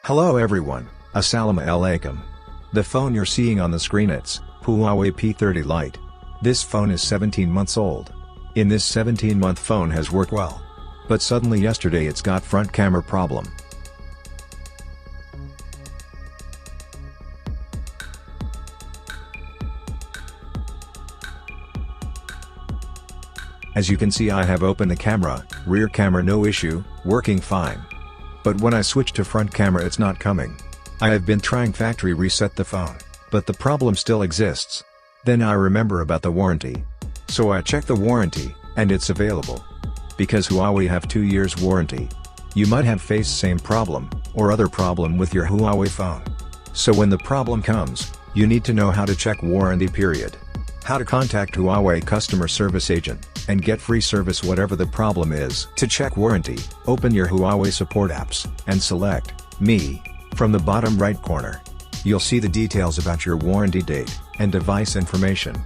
Hello everyone, Assalamu alaikum. The phone you're seeing on the screen, it's Huawei P30 Lite. This phone is 17 months old. In this 17-month phone has worked well. But suddenly yesterday it's got front camera problem. As you can see, I have opened the camera, rear camera no issue, working fine. But when I switch to front camera it's not coming. I have been trying factory reset the phone, but the problem still exists. Then I remember about the warranty. So I check the warranty, and it's available. Because Huawei have 2 years warranty. You might have faced same problem, or other problem with your Huawei phone. So when the problem comes, you need to know how to check warranty period. How to contact Huawei customer service agent, and get free service whatever the problem is. To check warranty, open your Huawei support apps, and select, Me, from the bottom right corner. You'll see the details about your warranty date, and device information.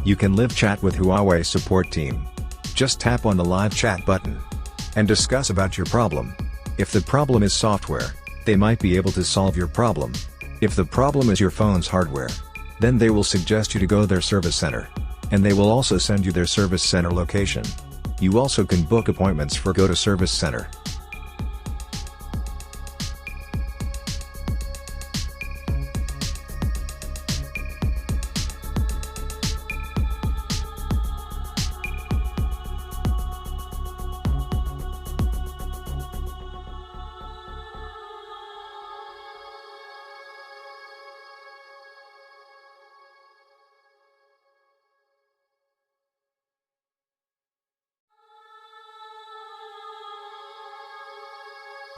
You can live chat with Huawei support team. Just tap on the live chat button and discuss about your problem. If the problem is software, they might be able to solve your problem. If the problem is your phone's hardware, then they will suggest you to go to their service center. And they will also send you their service center location. You also can book appointments for go to service center.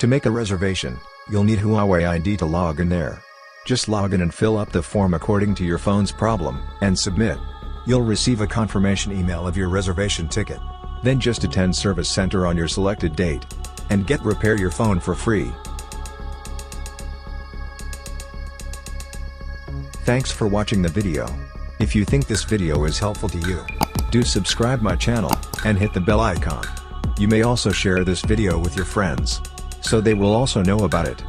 To make a reservation, you'll need Huawei ID to log in there. Just log in and fill up the form according to your phone's problem, and submit. You'll receive a confirmation email of your reservation ticket. Then just attend service center on your selected date. And repair your phone for free. Thanks for watching the video. If you think this video is helpful to you, do subscribe my channel, and hit the bell icon. You may also share this video with your friends, so they will also know about it.